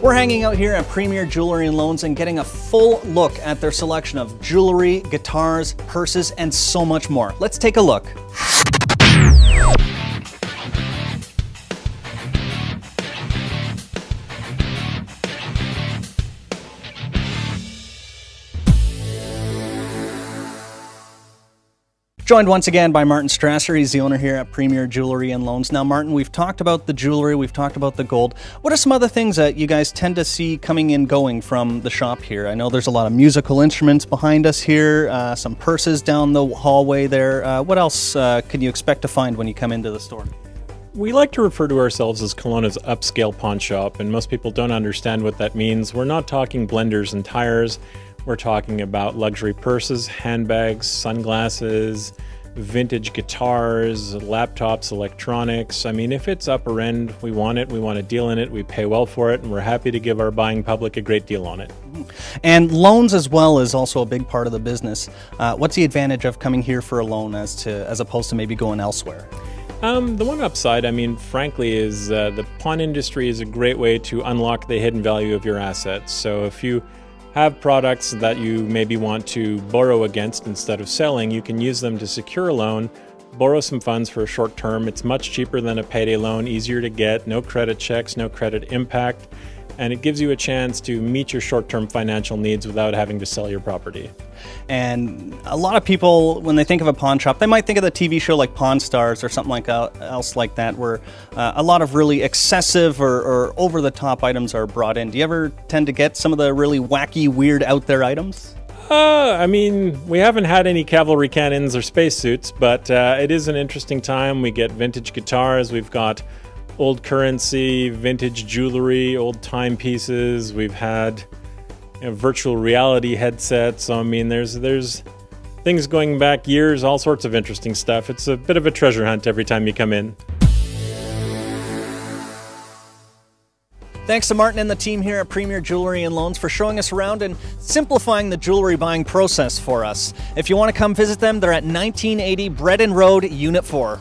We're hanging out here at Premier Jewelry and Loans and getting a full look at their selection of jewelry, guitars, purses, and so much more. Let's take a look. Joined once again by Martin Strasser. He's the owner here at Premier Jewelry and Loans. Now, Martin, we've talked about the jewelry, we've talked about the gold. What are some other things that you guys tend to see coming and going from the shop here? I know there's a lot of musical instruments behind us here, some purses down the hallway there. What else can you expect to find when you come into the store? We like to refer to ourselves as Kelowna's upscale pawn shop, and most people don't understand what that means. We're not talking blenders and tires. We're talking about luxury purses, handbags, sunglasses, vintage guitars, laptops, electronics. I mean, if it's upper end, we want it, we want a deal in it, we pay well for it, and we're happy to give our buying public a great deal on it. And loans as well is also a big part of the business. What's the advantage of coming here for a loan as opposed to maybe going elsewhere? The one upside, I mean, frankly, is the pawn industry is a great way to unlock the hidden value of your assets. So if you have products that you maybe want to borrow against instead of selling, you can use them to secure a loan, borrow some funds for a short term. It's much cheaper than a payday loan, easier to get, no credit checks, no credit impact, and it gives you a chance to meet your short-term financial needs without having to sell your property. And a lot of people, when they think of a pawn shop, they might think of the TV show like Pawn Stars or something else like that, where a lot of really excessive or over-the-top items are brought in. Do you ever tend to get some of the really wacky, weird, out-there items? I mean, we haven't had any cavalry cannons or spacesuits, but it is an interesting time. We get vintage guitars, we've got old currency, vintage jewelry, old timepieces. We've had virtual reality headsets. So, I mean, there's things going back years, all sorts of interesting stuff. It's a bit of a treasure hunt every time you come in. Thanks to Martin and the team here at Premier Jewelry and Loans for showing us around and simplifying the jewelry buying process for us. If you want to come visit them, they're at 1980 Breton Road, Unit 4.